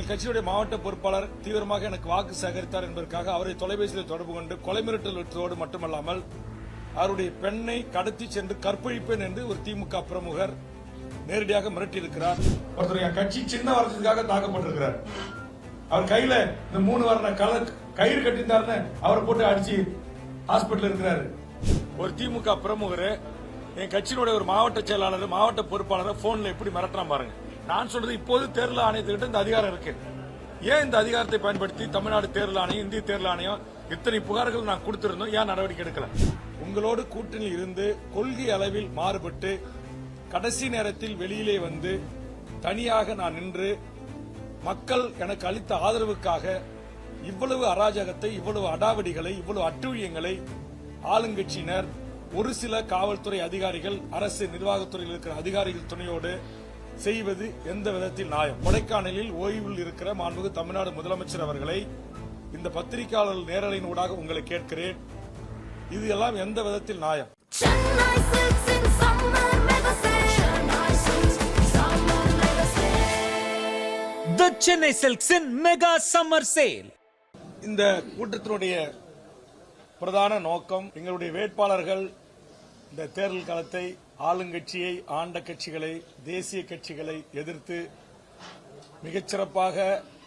கட்சியுடைய மாவட்ட பொறுப்பாளர் தீவிரமாக எனக்கு வாக்கு சேகரித்தார் என்பதற்காக அவரை தொலைபேசியில் தொடர்பு கொண்டு கொலை மிரட்டல் விட்டதோடு மட்டுமல்லாமல் அவருடைய பெண்ணை கடத்தி சென்று கற்பழிப்பேன் என்று ஒரு திமுக பிரமுகர் நேரடியாக மிரட்டியிருக்கிறார். ஒருத்தர் கட்சி சின்ன வரதுக்காக தாக்கப்பட்டிருக்கிறார். அவர் கையில இந்த 3 வர்ண கயிறு கட்டியிருந்தாருன்னு அவரை போட்டு அடிச்சு ஹாஸ்பிட்டல் இருக்கிறாரு. ஒரு திமுக பிரமுகர் என் கட்சியினுடைய ஒரு மாவட்ட செயலாளர் மாவட்ட பொறுப்பாளர் போன்ல எப்படி மிரட்டலாம் பாருங்க. நான் சொல்றது இப்போது தேர்தல் ஆணையத்துக்கிட்ட இந்த அதிகாரம் இருக்கு. ஏன் இந்த அதிகாரத்தை பயன்படுத்தி தமிழ்நாடு தேர்தல் ஆணையம் இந்திய தேர்தல் ஆணையம் இத்தனை புகார்கள் நான் கொடுத்திருந்தோம், ஏன் நடவடிக்கை எடுக்கல? உங்களோடு கூட்டணியில் இருந்து கொள்கை அளவில் மாறுபட்டு கடைசி நேரத்தில் வெளியிலே வந்து தனியாக நான் நின்று மக்கள் எனக்கு அளித்த ஆதரவுக்காக இவ்வளவு அராஜகத்தை, இவ்வளவு அடாவடிகளை, இவ்வளவு அட்டூழியங்களை ஆளுங்கட்சியினர், ஒரு சில காவல்துறை அதிகாரிகள், அரசு நிர்வாகத்துறையில் இருக்கிற அதிகாரிகள் துணையோடு செய்வது எந்த விதத்தில் நியாயம்? கொடைக்கானலில் ஓய்வில் இருக்கிற மாண்புமிகு தமிழ்நாடு முதலமைச்சர் அவர்களை இந்த பத்திரிகையாளர் நேரலையின் ஊடாக உங்களை கேட்கிறேன், இது எல்லாம் எந்த விதத்தில் நியாயம்? The Chennai Silks in Mega Summer Sale. இந்த கூட்டத்தினுடைய பிரதான நோக்கம் எங்களுடைய வேட்பாளர்கள் இந்த தேர்தல் காலத்தை ஆளுங்கட்சியை, ஆண்ட கட்சிகளை, தேசிய கட்சிகளை எதிர்த்து மிகச்சிறப்பாக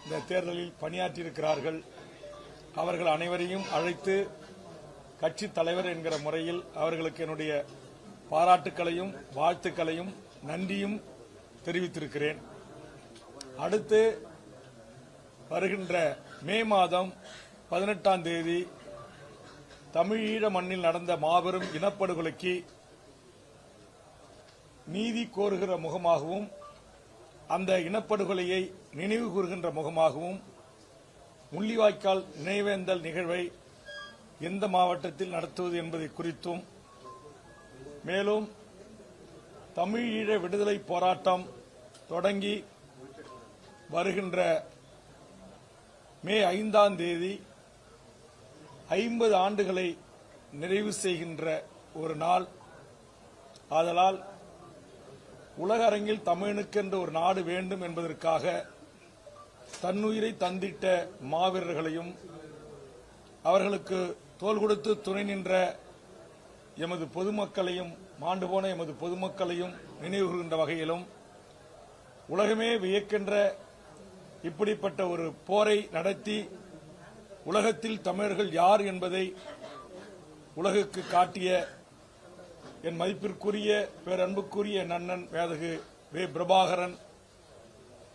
இந்த தேர்தலில் பணியாற்றியிருக்கிறார்கள். அவர்கள் அனைவரையும் அழைத்து கட்சி தலைவர் என்கிற முறையில் அவர்களுக்கு என்னுடைய பாராட்டுக்களையும் வாழ்த்துக்களையும் நன்றியும் தெரிவித்திருக்கிறேன். அடுத்து வருகின்ற மே மாதம் 18ஆம் தேதி தமிழீழ மண்ணில் நடந்த மாபெரும் இனப்படுகொலைக்கு நீதி கோருகிற முகமாகவும் அந்த இனப்படுகொலையை நினைவு கூறுகின்ற முகமாகவும் முள்ளிவாய்க்கால் நினைவேந்தல் நிகழ்வை எந்த மாவட்டத்தில் நடத்துவது என்பதை குறித்தும், மேலும் தமிழீழ விடுதலை போராட்டம் தொடங்கி வருகின்ற மே 5ஆம் தேதி 50 ஆண்டுகளை நிறைவு செய்கின்ற ஒரு நாள். ஆதலால் உலக அரங்கில் தமிழனுக்கென்று ஒரு நாடு வேண்டும் என்பதற்காக தன்னுயிரை தந்திட்ட மாவீரர்களையும் அவர்களுக்கு தோள் கொடுத்து துணை நின்ற எமது பொதுமக்களையும், மாண்டு போன எமது பொதுமக்களையும் நினைவுகூர்கின்ற வகையிலும் உலகமே வியக்கின்ற இப்படிப்பட்ட ஒரு போரை நடத்தி உலகத்தில் தமிழர்கள் யார் என்பதை உலகுக்கு காட்டிய என் மதிப்பிற்குரிய பேரன்புக்குரிய நன்னன் வேதகு வே. பிரபாகரன்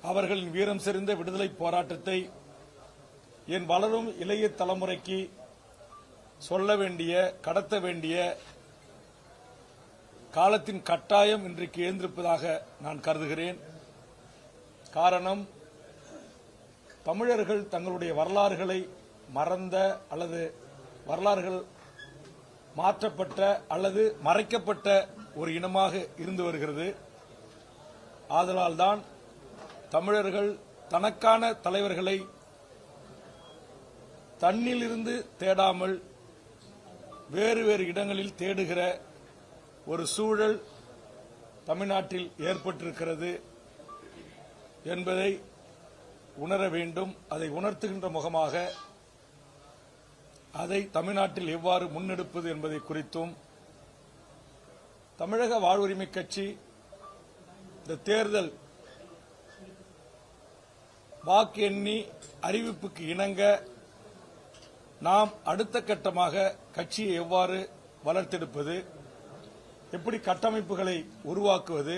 அவர்களின் வீரம் செறிந்த விடுதலை போராட்டத்தை என் வளரும் இளைய தலைமுறைக்கு சொல்ல வேண்டிய, கடத்த வேண்டிய காலத்தின் கட்டாயம் இன்றைக்கு எழுந்திருப்பதாக நான் கருதுகிறேன். காரணம், தமிழர்கள் தங்களுடைய வரலாறுகளை மறந்த அல்லது வரலாறுகள் மாற்றப்பட்ட அல்லது மறைக்கப்பட்ட ஒரு இனமாக இருந்து வருகிறது. ஆதலால்தான் தமிழர்கள் தனக்கான தலைவர்களை தன்னிலிருந்து தேடாமல் வேறு வேறு இடங்களில் தேடுகிற ஒரு சூழல் தமிழ்நாட்டில் ஏற்பட்டிருக்கிறது என்பதை உணர வேண்டும். அதை உணர்த்துகின்ற முகமாக அதை தமிழ்நாட்டில் எவ்வாறு முன்னெடுப்பது என்பதை குறித்தும் தமிழக வாழ்வுரிமை கட்சி இந்த தேர்தல் வாக்கு எண்ணி அறிவிப்புக்கு இணங்க நாம் அடுத்த கட்டமாக கட்சியை எவ்வாறு வளர்த்தெடுப்பது, எப்படி கட்டமைப்புகளை உருவாக்குவது,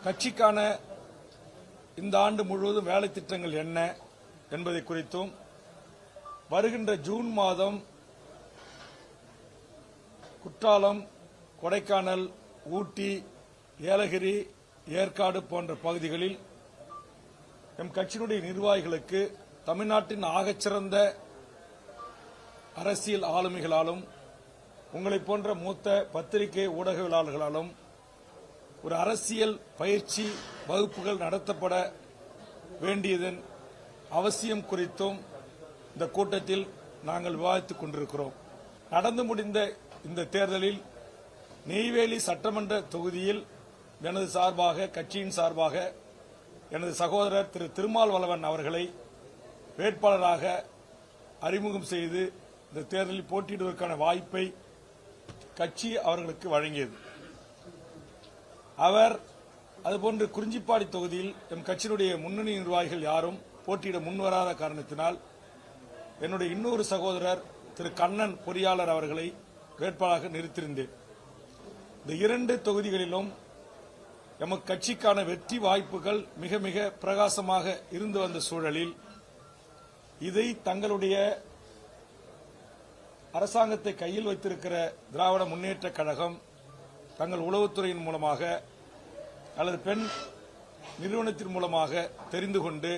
கட்சிக்கான இந்த ஆண்டு முழுவதும் வேலை திட்டங்கள் என்ன என்பதை குறித்தும், வருகின்ற ஜூன் மாதம் குற்றாலம், கொடைக்கானல், ஊட்டி, ஏலகிரி, ஏற்காடு போன்ற பகுதிகளில் எம் கட்சியினுடைய நிர்வாகிகளுக்கு தமிழ்நாட்டின் ஆகச்சிறந்த அரசியல் ஆளுமைகளாலும் உங்களைப் போன்ற மூத்த பத்திரிகை ஊடகவியலாளர்களாலும் ஒரு அரசியல் பயிற்சி வகுப்புகள் நடத்தப்பட வேண்டியதன் அவசியம் குறித்தும் இந்த கூட்டத்தில் நாங்கள் விவாதித்துக் கொண்டிருக்கிறோம். நடந்து முடிந்த இந்த தேர்தலில் நெய்வேலி சட்டமன்ற தொகுதியில் எனது சார்பாக, கட்சியின் சார்பாக எனது சகோதரர் திரு திருமாவளவன் அவர்களை வேட்பாளராக அறிமுகம் செய்து இந்த தேர்தலில் போட்டியிடுவதற்கான வாய்ப்பை கட்சி அவர்களுக்கு வழங்கியது. அவர் அதுபோன்று குறிஞ்சிப்பாடி தொகுதியில் எம் கட்சியினுடைய முன்னணி நிர்வாகிகள் யாரும் போட்டியிட முன்வராத காரணத்தினால் என்னுடைய இன்னொரு சகோதரர் திரு கண்ணன் பொறியாளர் அவர்களை வேட்பாளராக நிறுத்தியிருந்தேன். இந்த 2 தொகுதிகளிலும் எமது கட்சிக்கான வெற்றி வாய்ப்புகள் மிக மிக பிரகாசமாக இருந்து வந்த சூழலில் இதை தங்களுடைய அரசாங்கத்தை கையில் வைத்திருக்கிற திராவிட முன்னேற்ற கழகம் தங்கள் உளவுத்துறையின் மூலமாக அல்லது பெண் நிறுவனத்தின் மூலமாக தெரிந்து கொண்டு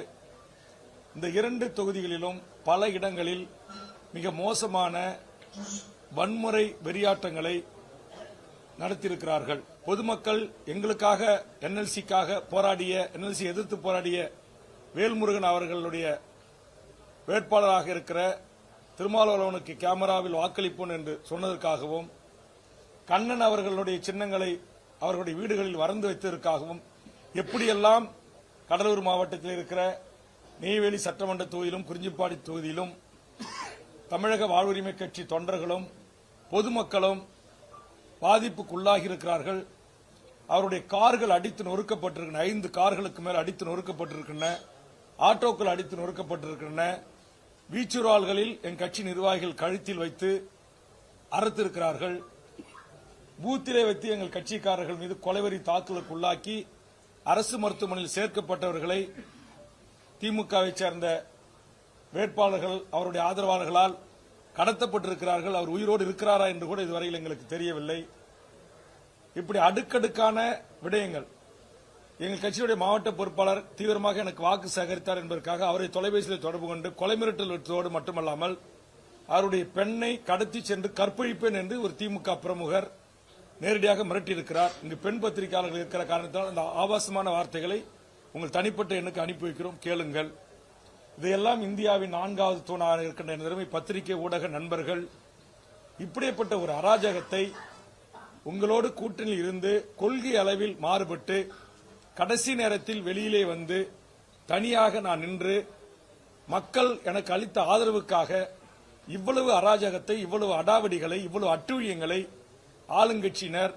இந்த 2 தொகுதிகளிலும் பல இடங்களில் மிக மோசமான வன்முறை வெறியாட்டங்களை நடத்தியிருக்கிறார்கள். பொதுமக்கள் எங்களுக்காக என்எல்சி எதிர்த்து போராடிய வேல்முருகன் அவர்களுடைய வேட்பாளராக இருக்கிற திருமாவளவனுக்கு கேமராவில் வாக்களிப்போம் என்று சொன்னதற்காகவும் கண்ணன் அவர்களுடைய சின்னங்களை அவர்களுடைய வீடுகளில் வரைந்து வைத்ததற்காகவும் எப்படியெல்லாம் கடலூர் மாவட்டத்தில் இருக்கிற நெய்வேலி சட்டமன்ற தொகுதியிலும் குறிஞ்சிப்பாடி தொகுதியிலும் தமிழக வாழ்வுரிமை கட்சி தொண்டர்களும் பொதுமக்களும் பாதிப்புக்குள்ளாகி இருக்கிறார்கள். அவருடைய கார்கள் அடித்து நொறுக்கப்பட்டிருக்கின்றன. 5 கார்களுக்கு மேல் அடித்து நொறுக்கப்பட்டிருக்கின்றன. ஆட்டோக்கள் அடித்து நொறுக்கப்பட்டிருக்கின்றன. வீச்சுரால்களில் என் கட்சி நிர்வாகிகள் கழுத்தில் வைத்து அறுத்திருக்கிறார்கள். பூத்திலே வைத்து எங்கள் கட்சிக்காரர்கள் மீது கொலைவெறி தாக்குதலுக்கு உள்ளாக்கி அரசு மருத்துவமனையில் சேர்க்கப்பட்டவர்களை திமுகவை சேர்ந்த வேட்பாளர்கள் அவருடைய ஆதரவாளர்களால் கடத்தப்பட்டிருக்கிறார்கள். அவர் உயிரோடு இருக்கிறாரா என்று கூட இதுவரையில் எங்களுக்கு தெரியவில்லை. இப்படி அடுக்கடுக்கான விடயங்கள். எங்கள் கட்சியுடைய மாவட்ட பொறுப்பாளர் தீவிரமாக எனக்கு வாக்கு சேகரித்தார் என்பதற்காக அவரை தொலைபேசியில் தொடர்பு கொண்டு கொலை மிரட்டல் விடுத்ததோடு மட்டுமல்லாமல் அவருடைய பெண்ணை கடத்தி சென்று கற்பழிப்பேன் என்று ஒரு திமுக பிரமுகர் நேரடியாக மிரட்டியிருக்கிறார். இங்கு பெண் பத்திரிகையாளர்கள் இருக்கிற காரணத்தால் அந்த ஆபாசமான வார்த்தைகளை உங்கள் தனிப்பட்ட எண்ணுக்கு அனுப்பி வைக்கிறோம், கேளுங்கள். இதையெல்லாம் இந்தியாவின் 4வது தூணாக இருக்கின்ற நிலைமை பத்திரிகை ஊடக நண்பர்கள் இப்படிப்பட்ட ஒரு அராஜகத்தை உங்களோடு கூட்டணியில் இருந்து கொள்கை அளவில் மாறுபட்டு கடைசி நேரத்தில் வெளியிலே வந்து தனியாக நான் நின்று மக்கள் எனக்கு அளித்த ஆதரவுக்காக இவ்வளவு அராஜகத்தை, இவ்வளவு அடாவடிகளை, இவ்வளவு அட்டூழியங்களை ஆளுங்கட்சியினர்,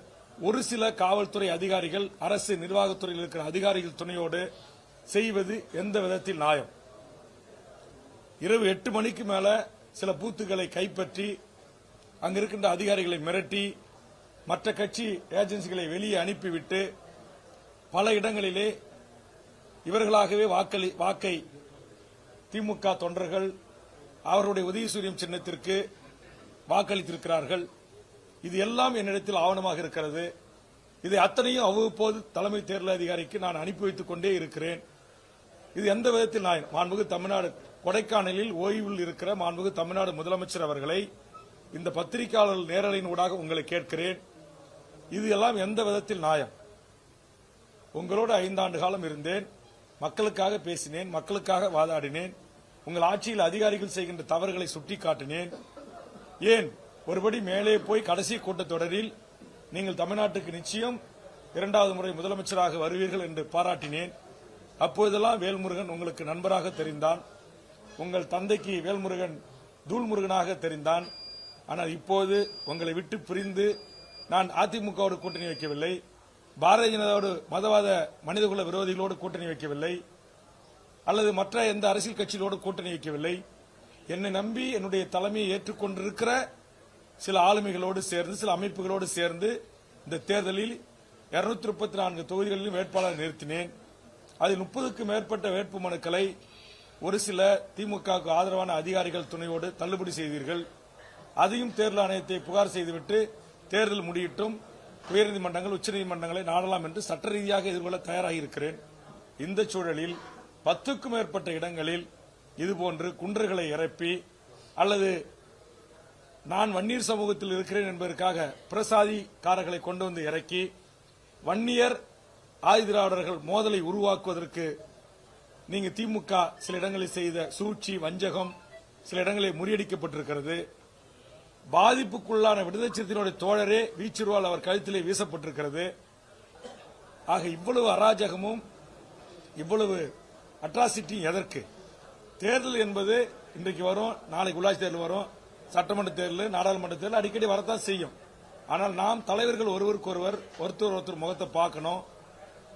ஒரு சில காவல்துறை அதிகாரிகள், அரசு நிர்வாகத்துறையில் இருக்கிற அதிகாரிகள் துணையோடு செய்வது எந்த விதத்தில் நியாயம்? இரவு 8 மணிக்கு மேல சில பூத்துக்களை கைப்பற்றி அங்க இருக்கின்ற அதிகாரிகளை மிரட்டி மற்ற கட்சி ஏஜென்சிகளை வெளியே அனுப்பிவிட்டு பல இடங்களிலே இவர்களாகவே வாக்கை திமுக தொண்டர்கள் அவருடைய உதயசூரியம் சின்னத்திற்கு வாக்களித்திருக்கிறார்கள். இது எல்லாம் என்னிடத்தில் ஆவணமாக இருக்கிறது. இதை அத்தனையும் அவ்வப்போது தலைமை தேர்தல் அதிகாரிக்கு நான் அனுப்பி வைத்துக் கொண்டே இருக்கிறேன். இது எந்த விதத்தில் மாண்புமிகு தமிழ்நாடு கொடைக்கானலில் ஓய்வில் இருக்கிற மாண்புமிகு தமிழ்நாடு முதலமைச்சர் அவர்களை இந்த பத்திரிகையாளர்கள் நேரலையின் ஊடாக உங்களை கேட்கிறேன். இது எல்லாம் எந்த விதத்தில் நியாயம்? உங்களோடு 5 ஆண்டு காலம் இருந்தேன், மக்களுக்காக பேசினேன், மக்களுக்காக வாதாடினேன், உங்கள் ஆட்சியில் அதிகாரிகள் செய்கின்ற தவறுகளை சுட்டிக்காட்டினேன். ஏன் ஒருபடி மேலே போய் கடைசி கூட்டத்தொடரில் நீங்கள் தமிழ்நாட்டுக்கு நிச்சயம் 2வது முறை முதலமைச்சராக வருவீர்கள் என்று பாராட்டினேன். அப்போதெல்லாம் வேல்முருகன் உங்களுக்கு நண்பராக தெரிந்தான். உங்கள் தந்தைக்கு வேல்முருகன் தூள்முருகனாக தெரிந்தான். ஆனால் இப்போது உங்களை விட்டு பிரிந்து நான் அதிமுகவோடு கூட்டணி வைக்கவில்லை, பாரதிய ஜனதாவோடு மதவாத மனிதகுல விரோதிகளோடு கூட்டணி வைக்கவில்லை, அல்லது மற்ற எந்த அரசியல் கட்சிகளோடு கூட்டணி வைக்கவில்லை. என்னை நம்பி என்னுடைய தலைமையை ஏற்றுக்கொண்டிருக்கிற சில ஆளுமைகளோடு சேர்ந்து, சில அமைப்புகளோடு சேர்ந்து இந்த தேர்தலில் 234 தொகுதிகளிலும் வேட்பாளர் நிறுத்தினேன். அதில் 30க்கும் மேற்பட்ட வேட்பு மனுக்களை ஒரு சில திமுகவுக்கு ஆதரவான அதிகாரிகள் துணையோடு தள்ளுபடி செய்தீர்கள். அதையும் தேர்தல் ஆணையத்தை புகார் செய்துவிட்டு தேர்தல் முடியிட்டும் உயர்நீதிமன்றங்கள், உச்சநீதிமன்றங்களை நாடலாம் என்று சட்ட ரீதியாக எதிர்கொள்ள தயாராக இருக்கிறேன். இந்த சூழலில் 10க்கும் மேற்பட்ட இடங்களில் இதுபோன்று குன்றர்களை இறப்பி அல்லது நான் வன்னியர் சமூகத்தில் இருக்கிறேன் என்பதற்காக பிரசாதிக்காரர்களை கொண்டு வந்து இறக்கி வன்னியர் ஆதிதிராவிடர்கள் மோதலை உருவாக்குவதற்கு நீங்க திமுக சில இடங்களில் செய்த சூழ்ச்சி, வஞ்சகம் சில இடங்களில் முறியடிக்கப்பட்டிருக்கிறது. பாதிப்புக்குள்ளான விடுதலை சிறுத்தையினுடைய தோழரே வீச்சுருவால் அவர் கழுத்திலே வீசப்பட்டிருக்கிறது. ஆக இவ்வளவு அராஜகமும் இவ்வளவு அட்ராசிட்டி எதற்கு? தேர்தல் என்பது இன்றைக்கு வரும், நாளைக்கு உள்ளாட்சி தேர்தல் வரும், சட்டமன்ற தேர்தல், நாடாளுமன்ற தேர்தல் அடிக்கடி வரத்தான் செய்யும். ஆனால் நாம் தலைவர்கள் ஒருவருக்கொருவர் ஒருத்தர் முகத்தை பார்க்கணும்.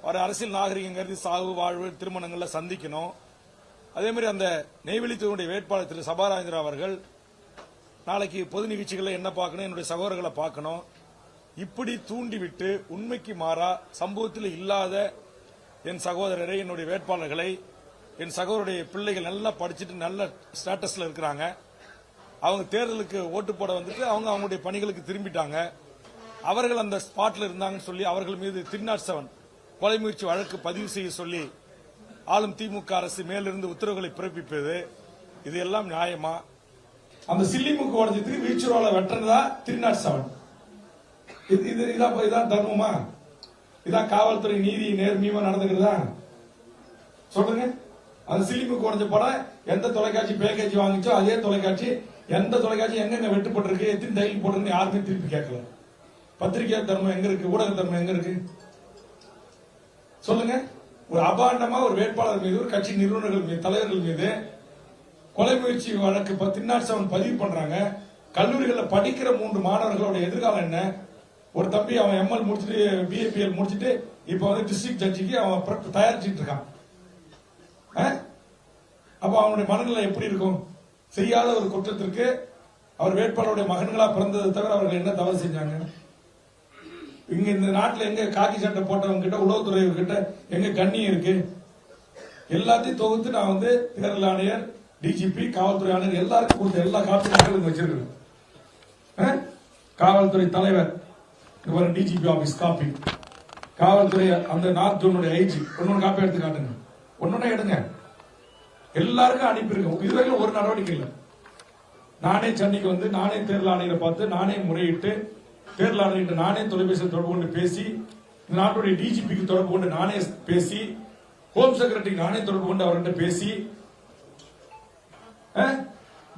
ஒரு அரசியல் நாகரிகம் கருதி சாவு வாழ்வு திருமணங்கள்ல சந்திக்கணும். அதே மாதிரி அந்த நெய்வேலித்துடைய வேட்பாளர் திரு சபாராஜேந்திரா அவர்கள் நாளைக்கு பொது நிகழ்ச்சிகளை என்ன பார்க்கணும், என்னுடைய சகோதரர்களை பார்க்கணும். இப்படி தூண்டிவிட்டு உண்மைக்கு மாறா சம்பவத்தில் இல்லாத என் சகோதரரை, என்னுடைய வேட்பாளர்களை, என் சகோதரருடைய பிள்ளைகள் நல்லா படிச்சுட்டு நல்ல ஸ்டேட்டஸ்ல இருக்கிறாங்க. அவங்க தேர்தலுக்கு ஓட்டு போட வந்துட்டு அவங்க அவங்களுடைய பணிகளுக்கு திரும்பிட்டாங்க. அவர்கள் அந்த ஸ்பாட்ல இருந்தாங்கன்னு சொல்லி அவர்கள் மீது 307 கொலை முயற்சி வழக்கு பதிவு செய்ய சொல்லி ஆளும் திமுக அரசு மேலிருந்து உத்தரவுகளை பிறப்பிப்பது இது எல்லாம் நியாயமா? அந்த சில்லிமுக்கு உடஞ்சதுக்கு வீச்சுரோல வெட்டுறதா 307? இதான் தர்மமா? இதான் காவல்துறை நீதி நேர்மையா நடந்துக்கிறதா? சொல்லுங்க. அந்த சில்லிமுக்கு உடஞ்ச படம் எந்த தொலைக்காட்சி பேக்கேஜ் வாங்கிச்சோ அதே தொலைக்காட்சி எந்த தொலைக்காட்சி எங்க வெட்டுப்பட்டிருக்கு, எத்தனை தையல் போட்டிருக்கு யாருமே திருப்பி கேட்கல. பத்திரிகை தர்மம் எங்க இருக்கு? ஊடக தர்மம் எங்க இருக்கு? சொல்லுங்க. ஒரு அபாண்டமா ஒரு வேட்பாளர் மீது, ஒரு கட்சி நிறுவனர்கள் மீது, தலைவர்கள் மீது கொலை முயற்சி வழக்கு 307 பதிவு பண்றாங்க. கல்லூரிகளில் படிக்கிற 3 மாணவர்களோட எதிர்காலம் என்ன? ஒரு தம்பி அவன் எம்எல் முடிச்சுட்டு பிஏபிஎல் முடிச்சுட்டு இப்ப வந்து டிஸ்ட்ரிக்ட் ஜட்ஜிக்கு அவன் தயாரிச்சுட்டு இருக்கான். அப்ப அவனுடைய மனநிலை எப்படி இருக்கும்? செய்யாத ஒரு குற்றத்திற்கு அவர் வேட்பாளருடைய மகன்களா பிறந்ததை தவிர அவர்கள் என்ன தவறு செஞ்சாங்க? இங்க இந்த நாட்டில் எங்க காக்கி சட்டை போட்டவங்க கிட்ட, உளவுத்துறை கிட்ட எங்க கண்ணியம் இருக்கு? எல்லாத்தையும் தொகுத்து நான் வந்து தேர்தல் ஆணையர், டிஜிபி, காவல்துறை ஆணையர் எல்லாருக்கும் கொடுத்த எல்லா காப்பீடுகளும் வச்சிருக்கேன். காவல்துறை தலைவர் டிஜிபி ஆபீஸ் காப்பி, காவல்துறை அந்த நார்த் ஜோனுடைய ஐஜி ஒன்னொன்னு காப்பி எடுத்து காட்டுங்க, ஒன்னொன்னே எடுங்க. எல்லாருக்கும் அனுப்பியிருக்கோம். இதுவரைக்கும் ஒரு நடவடிக்கை இல்லை. நானே சென்னைக்கு வந்து நானே தேர்தல் ஆணையரை பார்த்து நானே முறையிட்டு தேர்தல் ஆணையர் நானே தொலைபேசியில் தொடர்பு கொண்டு பேசி, இந்த நாட்டுடைய டிஜிபிக்கு தொடர்பு கொண்டு நானே பேசி, ஹோம் செக்ரட்டரிக்கு நானே தொடர்பு கொண்டு அவர்கிட்ட பேசி,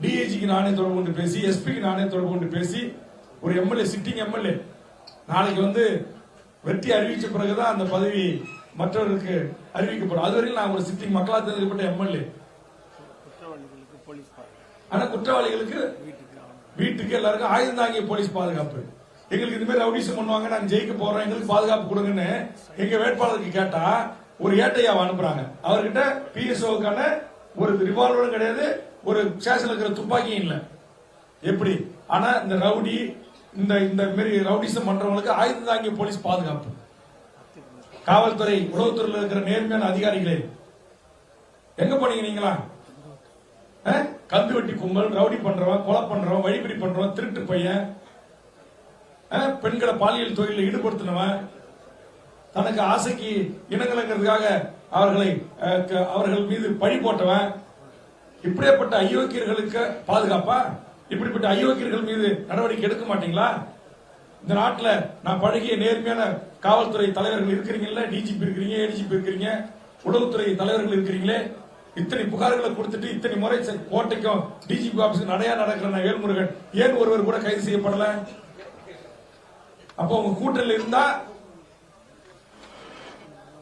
டிஐஜிக்கு நானே தொடர்பு கொண்டு பேசி, எஸ்பிக்கு நானே தொடர்பு கொண்டு பேசி, ஒரு எம்எல்ஏ சிட்டிங் எம்எல்ஏ நாளைக்கு வந்து வெற்றி அறிவிச்ச பிறகுதான் அந்த பதவி மற்றவர்களுக்கு அறிவிக்கப்படும். அதுவரையில் நான் ஒரு சிட்டிங் மக்களால் தேர்ந்தெடுக்கப்பட்ட எம்எல்ஏ. ஆனா குற்றவாளிகளுக்கு வீட்டுக்கு எல்லாருக்கும் ஆயுதம் தாங்கிய போலீஸ் பாதுகாப்பு. எங்களுக்கு இந்த மாதிரி ரவுடிசம் பண்ணுவாங்க, நாங்க ஜெயிக்க போறோம், எங்களுக்கு பாதுகாப்பு கொடுங்கன்னு எங்க வேட்பாளருக்கு கேட்டா ஒரு ஏட்டையாவை அனுப்புறாங்க. அவர்கிட்ட பிஎஸ்ஓக்கான ஒரு ரிவால்வரும் கிடையாது, ஒரு ஸ்டேஷன்ல இருக்கிற துப்பாக்கியும் இல்ல. எப்படி? ஆனா இந்த ரவுடி இந்த மாதிரி ரவுடிசம் பண்றவங்களுக்கு ஆயுதம் தாங்கிய போலீஸ் பாதுகாப்பு. காவல்துறை, உளவுத்துறையில் இருக்கிற நேர்மையான அதிகாரிகளே எங்க போனீங்க நீங்களா? கந்து வெட்டி கும்பல், ரவுடி பண்றவன், கொலை பண்றவன், வழிபறி பண்றவன், திருட்டு பையன், பெண்களை பாலியல் தொழிலில் ஈடுபடுத்தினவன், தனக்கு ஆசைக்கு இனங்கலங்கிறதுக்காக அவர்கள் மீது பழி போட்டவன், இப்படிப்பட்ட அயோக்கியர்களுக்கு பாதுகாப்பா? இப்படிப்பட்ட அயோக்கியர்கள் மீது நடவடிக்கை எடுக்க மாட்டீங்களா? இந்த நாட்டில் நான் பழகிய நேர்மையான காவல்துறை தலைவர்கள் இருக்கிறீங்கல்ல, டிஜிபி இருக்கிறீங்க, ஏடிஜிபி இருக்கிறீங்க, உளவுத்துறை தலைவர்கள் இருக்கிறீங்களே, இத்தனை புகார்களை கொடுத்துட்டு இத்தனை முறை கோட்டைக்கும் டிஜிபி ஆபீஸ் நடையா நடக்கிற வேல்முருகன் ஏன் ஒருவர் கூட கைது செய்யப்படல? அப்போ உங்க கூட்டத்தில் இருந்தா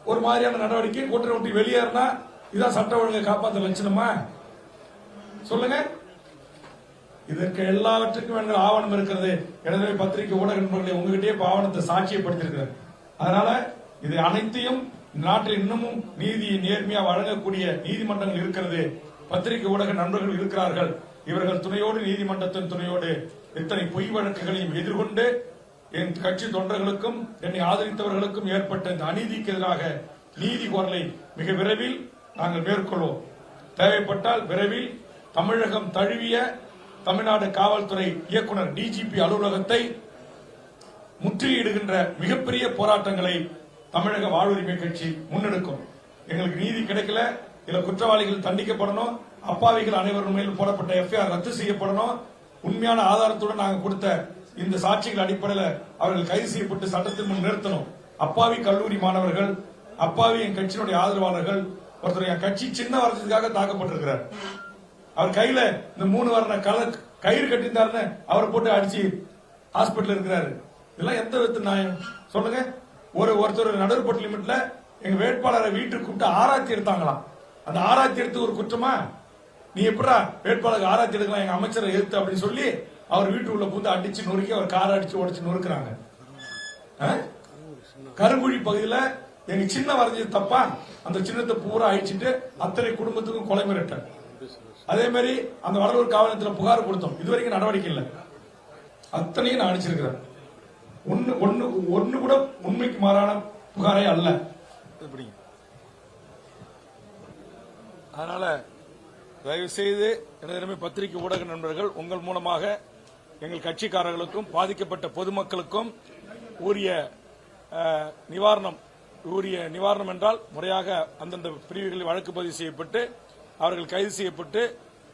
ஒரு மாதிரியான நடவடிக்கை, கூட்டணி விட்டு வெளியேறினா இதான் சட்ட ஒழுங்கை காப்பாற்ற லட்சணமா? சொல்லுங்க. இதற்கு எல்லாவற்றுக்கும் எங்கள் ஆவணம் இருக்கிறது. எனவே பத்திரிகை ஊடக நண்பர்களை உங்ககிட்டயே ஆவணத்தை சாட்சியப்படுத்திருக்கிறார். அதனால இது அனைத்தையும் நாட்டில் இன்னமும் நீதியை நேர்மையா வழங்கக்கூடிய நீதிமன்றங்கள் இருக்கிறது, பத்திரிகை ஊடக நண்பர்கள் இருக்கிறார்கள். இவர்கள் துணையோடு, நீதிமன்றத்தின் துணையோடு இத்தனை பொய் வழக்குகளையும் எதிர்கொண்டு என் கட்சி தொண்டர்களுக்கும் என்னை ஆதரித்தவர்களுக்கும் ஏற்பட்ட இந்த அநீதிக்கு எதிராக நீதி குரலை மிக விரைவில் நாங்கள் மேற்கொள்வோம். தேவைப்பட்டால் விரைவில் தமிழகம் தழுவிய தமிழ்நாடு காவல்துறை இயக்குனர் டிஜிபி அலுவலகத்தை முற்றுகையிடுகின்ற மிகப்பெரிய போராட்டங்களை தமிழக வாழ்வுரிமை கட்சி முன்னெடுக்கும். எங்களுக்கு நீதி கிடைக்கல, இதுல குற்றவாளிகள் தண்டிக்கப்படணும், அப்பாவிகள் அனைவரும் மேலும் போடப்பட்ட எஃப்ஐஆர் ரத்து செய்யப்படணும், உண்மையான ஆதாரத்துடன் நாங்கள் கொடுத்த இந்த சாட்சிகள் அடிப்படையில் அவர்கள் கைது செய்யப்பட்டு சட்டத்தின் முன் நிறுத்தணும். அப்பாவி கல்லூரி மாணவர்கள், அப்பாவி என் கட்சியினுடைய ஆதரவாளர்கள், ஒருத்தர் என் கட்சி சின்ன வரதுக்காக தாக்கப்பட்டிருக்கிறார். அவர் கையில இந்த 3 வர்ண கயிறு கட்டியிருந்தாருன்னு அவரை போட்டு அடிச்சு ஹாஸ்பிட்டல் இருக்கிறாரு. இதெல்லாம் எந்த விதத்து நியாயம்? சொல்லுங்க. ஒருத்தர் நடுவுப்பட்டு லிமிட்ல எங்க வேட்பாளரை வீட்டுக்கு கூப்பிட்டு ஆராய்ச்சி எடுத்தாங்களாம். அந்த ஆராய்ச்சி எடுத்து ஒரு குற்றமா? நீ எப்படா வேட்பாளருக்கு ஆராய்ச்சி எடுக்கலாம் எங்க அமைச்சரை எதிர்த்து அப்படின்னு சொல்லி அவர் வீட்டுக்குள்ள பூந்து அடிச்சு நொறுக்கி அவர் காரை அடிச்சு உடைச்சு நொறுக்குறாங்க. கருங்குழி பகுதியில எங்க சின்ன வரைஞ்சது தப்பா? அந்த சின்னத்தை பூரா அழிச்சிட்டு அத்தனை குடும்பத்துக்கும் கொலை மிரட்டல். அதே மாதிரி அந்த வடலூர் காவல் நிலையத்தில் புகார் கொடுத்தோம், இதுவரைக்கும் நடவடிக்கை இல்லை. அத்தனையும் நான் அனுப்பிச்சிருக்கிறேன். ஒன்னு கூட உண்மைக்கு மாறான புகாரே அல்ல. அதனால தயவு செய்து எனது பத்திரிகை ஊடக நண்பர்கள் உங்கள் மூலமாக எங்கள் கட்சிக்காரர்களுக்கும் பாதிக்கப்பட்ட பொதுமக்களுக்கும் உரிய நிவாரணம் என்றால் முறையாக அந்தந்த பிரிவுகளில் வழக்கு பதிவு செய்யப்பட்டு அவர்கள் கைது செய்யப்பட்டு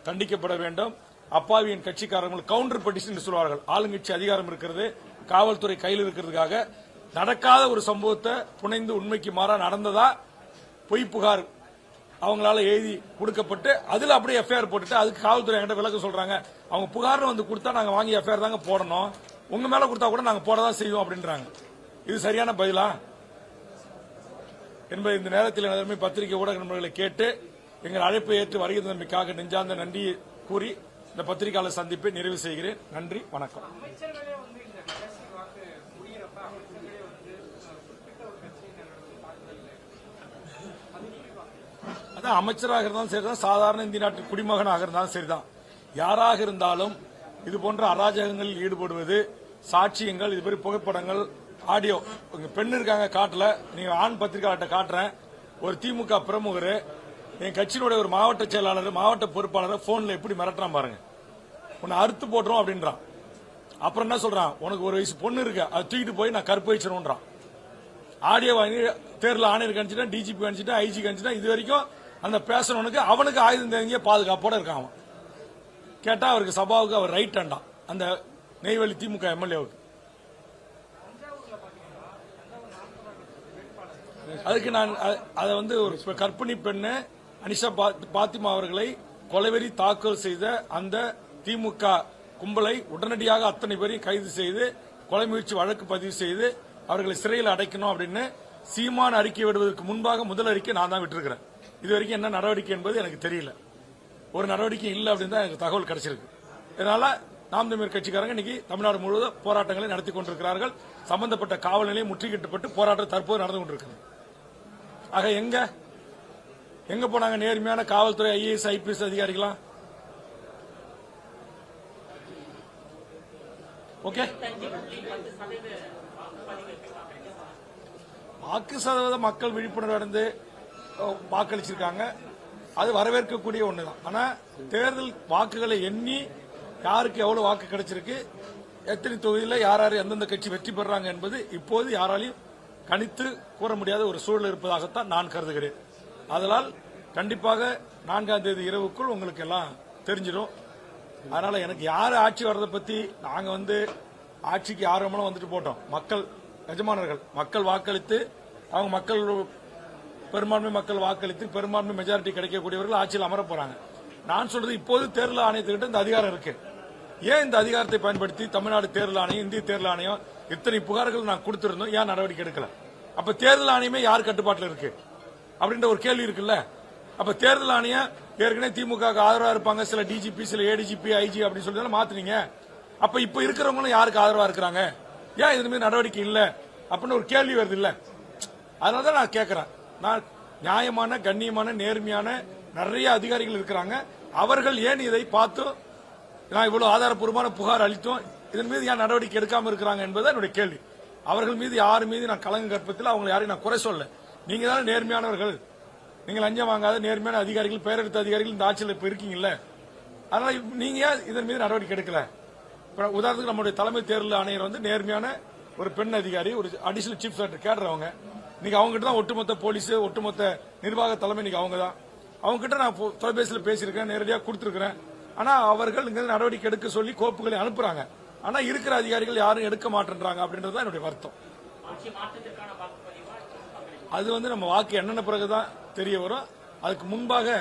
தண்டிக்கப்பட வேண்டும். அப்பாவியின் கட்சிக்காரர்கள் கவுண்டர் பெட்டிஷன் சொல்வார்கள். ஆளுங்கட்சி அதிகாரம் இருக்கிறது, காவல்துறை கையில் இருக்கிறதுக்காக நடக்காத ஒரு சம்பவத்தை புனைந்து உண்மைக்கு மாறா நடந்ததா பொய் புகார் அவங்களால எழுதி கொடுக்கப்பட்டு அதுல அப்படியே எஃப்ஐஆர் போட்டுட்டு அதுக்கு காவல்துறை என்கிட்ட விளக்கம் சொல்றாங்க. அவங்க புகார் வந்து கொடுத்தா நாங்க வாங்கி எஃப்ஐஆர் தாங்க போடணும், உங்க மேல கொடுத்தா கூட நாங்க போடதான் செய்வோம் அப்படின்றாங்க. இது சரியான பதிலா என்பதை இந்த நேரத்தில் எனது பத்திரிகை ஊடக நண்பர்களை கேட்டு எங்கள் அழைப்பை ஏற்று வருகை தந்தமைக்காக நெஞ்சார்ந்த நன்றி கூறி இந்த பத்திரிகையாளர் சந்திப்பை நிறைவு செய்கிறேன். நன்றி, வணக்கம். அதான் அமைச்சராக இருந்தாலும் சரிதான், சாதாரண இந்திய நாட்டு குடிமகனாக இருந்தாலும் சரிதான், யாராக இருந்தாலும் இது போன்ற அராஜகங்களில் ஈடுபடுவது, சாட்சியங்கள், இது மாதிரி புகைப்படங்கள், ஆடியோ, பெண் இருக்காங்க காட்டல, நீங்க ஆண் பத்திரிகையாளர்கிட்ட காட்டுறேன், ஒரு திமுக பிரமுகர் என் கட்சியினுடைய ஒரு மாவட்ட செயலாளர் மாவட்ட பொறுப்பாளர் போன்ல எப்படி மிரட்டுறான் பாருங்க. உன்னை அறுத்து போட்டுரும் அப்படின்றான். அப்புறம் என்ன சொல்றான், உனக்கு ஒரு வயசு பொண்ணு இருக்கு, அதை தூக்கிட்டு போய் நான் கற்பழிச்சிருன்றான். ஆடியோ வாங்கி தேர்தல் ஆணையருக்கு அனுப்பிச்சிட்டேன், டிஜிபி அனுப்பிச்சிட்டேன், ஐஜிக்கு அனுப்பிச்சிட்டேன். இது வரைக்கும் அந்த பேசுறவனுக்கு அவனுக்கு ஆயுதம் தெரிஞ்ச பாதுகாப்போட இருக்கான். அவன் கேட்டா அவருக்கு சபாவுக்கு அவர் ரைட் ஹேண்டான் அந்த நெய்வேலி திமுக எம்எல்ஏவுக்கு. அதுக்கு நான் அதை வந்து ஒரு கர்ப்பிணி பெண்ணு அனிஷா பாத்திமா அவர்களை கொலைவெறி தாக்குதல் செய்த அந்த திமுக கும்பலை உடனடியாக அத்தனை பேரையும் கைது செய்து கொலை முயற்சி வழக்கு பதிவு செய்து அவர்களை சிறையில் அடைக்கணும் அப்படின்னு சீமான் அறிக்கை விடுவதற்கு முன்பாக முதல் அறிக்கை நான் தான் விட்டுருக்கிறேன். இதுவரைக்கும் என்ன நடவடிக்கை என்பது எனக்கு தெரியல. ஒரு நடவடிக்கை இல்லை அப்படின்னு தான் எனக்கு தகவல் கிடைச்சிருக்கு. இதனால நாம் தமிழர் கட்சிக்காரங்க இன்னைக்கு தமிழ்நாடு முழுவதும் போராட்டங்களை நடத்தி கொண்டிருக்கிறார்கள். சம்பந்தப்பட்ட காவல் நிலையம் முற்றுகையிட்டப்பட்டு போராட்டம் தற்போது நடந்து கொண்டிருக்கிறது. ஆக எங்க போனாங்க நேர்மையான காவல்துறை ஐஏஎஸ் ஐபிஎஸ் அதிகாரிகளா? ஓகே, வாக்கு சதவீதம் மக்கள் விழிப்புணர்வு அடைந்து வாக்களிச்சிருக்காங்க. அது வரவேற்கக்கூடிய ஒண்ணுதான். ஆனா தேர்தல் வாக்குகளை எண்ணி யாருக்கு எவ்வளவு வாக்கு கிடைச்சிருக்கு, எத்தனை தொகுதியில் யார் யார் எந்தெந்த கட்சி வெற்றி பெறாங்க என்பது இப்போது யாராலையும் கணித்து கூற முடியாத ஒரு சூழல் இருப்பதாகத்தான் நான் கருதுகிறேன். அதனால் கண்டிப்பாக 4ஆம் தேதி இரவுக்குள் உங்களுக்கு எல்லாம் தெரிஞ்சிடும். அதனால எனக்கு யாரு ஆட்சி வர்றதை பத்தி நாங்க ஆட்சிக்கு ஆர்வமெல்லாம் வந்துட்டு போட்டோம். மக்கள் எஜமானர்கள், மக்கள் வாக்களித்து அவங்க மக்கள் பெரும்பான்மை மக்கள் வாக்களித்து பெரும்பான்மை மெஜாரிட்டி கிடைக்கக்கூடியவர்கள் ஆட்சியில் அமர போறாங்க. நான் சொல்றது இப்போது தேர்தல் ஆணையத்துக்கிட்ட இந்த அதிகாரம் இருக்கு. ஏன் இந்த அதிகாரத்தை பயன்படுத்தி தமிழ்நாடு தேர்தல் ஆணையம், இந்திய தேர்தல் ஆணையம் இத்தனை புகார்கள் நான் கொடுத்திருந்தோம், ஏன் நடவடிக்கை எடுக்கல? அப்ப தேர்தல் ஆணையமே யார் கட்டுப்பாட்டில் இருக்கு அப்படின்ற ஒரு கேள்வி இருக்குல்ல. அப்ப தேர்தல் ஆணையம் ஏற்கனவே திமுக ஆதரவா இருப்பாங்க, சில டிஜிபி, சில ஏடிஜிபி, ஐஜி அப்படின்னு சொல்லி மாத்தினீங்க. அப்ப இப்ப இருக்கிறவங்களும் யாருக்கு ஆதரவா இருக்கிறாங்க, ஏன் இது மாதிரி நடவடிக்கை இல்ல அப்படின்னு ஒரு கேள்வி வருது இல்ல. அதனாலதான் நான் கேட்கிறேன். நான் நியாயமான, கண்ணியமான, நேர்மையான நிறைய அதிகாரிகள் இருக்கிறாங்க. அவர்கள் ஏன் இதை பார்த்து நான் இவ்வளவு ஆதாரப்பூர்வமான புகார் அளித்தோம், இதன் மீது ஏன் நடவடிக்கை எடுக்காம இருக்கிறாங்க என்பது என்னுடைய கேள்வி. அவர்கள் மீது யார் மீது நான் கலங்க கற்பத்தில் அவங்க யாரையும் நான் குறை சொல்ல. நீங்க தானே நேர்மையானவர்கள், நீங்க லஞ்சம் வாங்காத நேர்மையான அதிகாரிகள், பெயரெடுத்த அதிகாரிகள் இந்த ஆட்சியில் இப்ப இருக்கீங்கல்ல. அதனால நீங்க இதன் மீது நடவடிக்கை எடுக்கல. உதாரணத்துக்கு நம்முடைய தலைமை தேர்தல் ஆணையர் நேர்மையான ஒரு பெண் அதிகாரி, ஒரு அடிஷனல் சீஃப் செக்ரட்டரி கேடுறவங்க. இன்னைக்கு அவங்க கிட்ட தான் ஒட்டுமொத்த போலீஸ், ஒட்டுமொத்த நிர்வாக தலைமை இன்னைக்கு அவங்க தான். அவங்க கிட்ட நான் தொலைபேசியில் பேசியிருக்கேன், நேரடியாக கொடுத்திருக்கிறேன். ஆனா அவர்கள் இங்க நடவடிக்கை எடுக்க சொல்லி கோப்புகளை அனுப்புறாங்க. ஆனா இருக்கிற அதிகாரிகள் யாரும் எடுக்க மாட்டேன்றாங்க அப்படின்றது என்னுடைய வருத்தம். அது நம்ம வாக்கு எண்ணென பிறகுதான் தெரிய வரும். அதுக்கு முன்பாக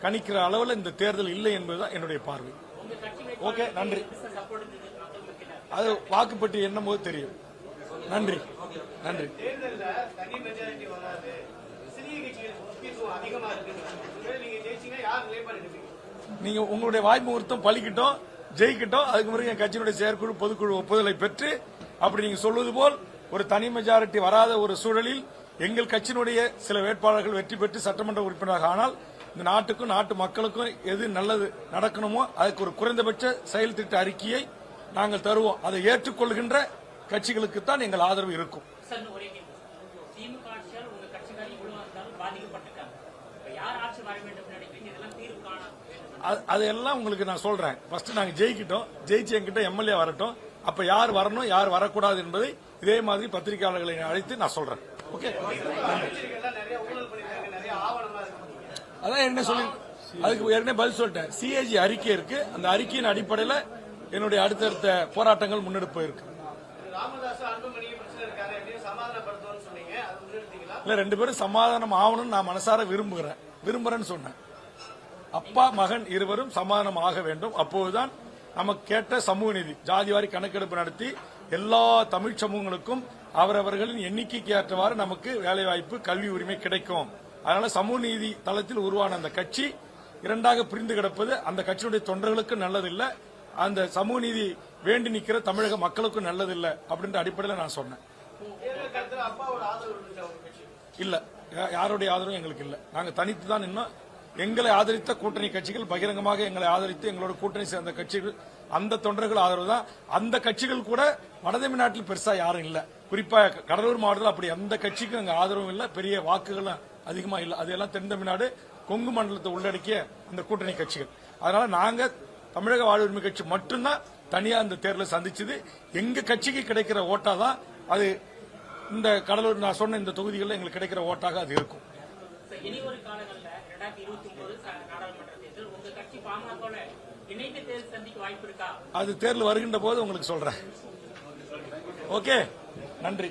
கணிக்கிற அளவில் இந்த தேர்தல் இல்லை என்பதுதான் என்னுடைய பார்வை. ஓகே, நன்றி. அது வாக்குப்பட்டி எண்ணும் போது தெரியும். நன்றி, நன்றி. நீங்க உங்களுடைய வாய் முகூர்த்தம் பலிக்கட்டும், ஜெயிக்கட்டும். அதுக்கு பிறகு என் கட்சியினுடைய செயற்குழு பொதுக்குழு ஒப்புதலை பெற்று அப்படி நீங்க சொல்வது போல் ஒரு தனி மெஜாரிட்டி வராத ஒரு சூழலில் எங்கள் கட்சியினுடைய சில வேட்பாளர்கள் வெற்றி பெற்று சட்டமன்ற உறுப்பினராக ஆனால் இந்த நாட்டுக்கும் நாட்டு மக்களுக்கும் எது நல்லது நடக்கணுமோ அதுக்கு ஒரு குறைந்தபட்ச செயல் திட்ட அறிக்கையை நாங்கள் தருவோம். அதை ஏற்றுக்கொள்கின்ற கட்சிகளுக்கு தான் எங்கள் ஆதரவு இருக்கும். அதெல்லாம் உங்களுக்கு நான் சொல்றேன். ஃபர்ஸ்ட் நாங்க ஜெயிக்கிட்டோம், ஜெயிச்சு என்கிட்ட எம்எல்ஏ வரட்டும். அப்ப யார் வரணும் யார் வரக்கூடாது என்பதை இதே மாதிரி பத்திரிகையாளர்களை அழைத்து நான் சொல்றேன். ஓகே, அதான் என்ன சொல்லி அதுக்கு ஏற்கனவே பதில் சொல்லிட்டேன். சிஏஜி அறிக்கை இருக்கு, அந்த அறிக்கையின் அடிப்படையில் என்னுடைய அடுத்தடுத்த போராட்டங்கள் முன்னெடுப்பு இருக்கு. இல்ல, 2 பேரும் சமாதானம் ஆகணும்னு நான் மனசார விரும்புறேன்னு சொன்னேன். அப்பா மகன் இருவரும் சமாதானம் ஆக வேண்டும். அப்போதுதான் நமக்கு கேட்ட சமூக நீதி ஜாதிவாரி கணக்கெடுப்பு நடத்தி எல்லா தமிழ் சமூகங்களுக்கும் அவரவர்களின் எண்ணிக்கைக்கு ஏற்றவாறு நமக்கு வேலைவாய்ப்பு கல்வி உரிமை கிடைக்கும். அதனால சமூக நீதி தளத்தில் உருவான அந்த கட்சி இரண்டாக பிரிந்து கிடப்பது அந்த கட்சியுடைய தொண்டர்களுக்கு நல்லதில்லை, அந்த சமூக நீதி வேண்டி நிற்கிற தமிழக மக்களுக்கும் நல்லதில்லை அப்படின்ற அடிப்படையில் நான் சொன்னேன். இல்ல, யாருடைய ஆதரவும் எங்களுக்கு இல்ல. நாங்க தனித்து தான் இன்னும் எங்களை ஆதரித்த கூட்டணி கட்சிகள் பகிரங்கமாக எங்களை ஆதரித்து எங்களோட கூட்டணி சேர்ந்த கட்சிகள் அந்த தொண்டர்கள் ஆதரவு தான். அந்த கட்சிகள் கூட வடதமிழ்நாட்டில் பெருசா யாரும் இல்ல. குறிப்பா கடலூர் மாவட்டத்தில் அப்படி எந்த கட்சிக்கும் அங்க ஆதரவும் இல்ல, பெரிய வாக்குகளும் அதிகமா இல்ல. அதெல்லாம் தென் தமிழ்நாடு கொங்கு மண்டலத்தை உள்ளடக்கிய அந்த கூட்டணி கட்சிகள். அதனால நாங்க தமிழக வாழ்வுரிமை கட்சி மட்டும்தான் தனியா இந்த தேர்தலை சந்திச்சது. எங்க கட்சிக்கு கிடைக்கிற ஓட்டா தான் அது இந்த கடலூர் நான் சொன்ன இந்த தொகுதிகளில் எங்களுக்கு கிடைக்கிற ஓட்டாக அது இருக்கும். அது தேர்தல் வருகின்ற போது உங்களுக்கு சொல்றேன். ஓகே, நன்றி.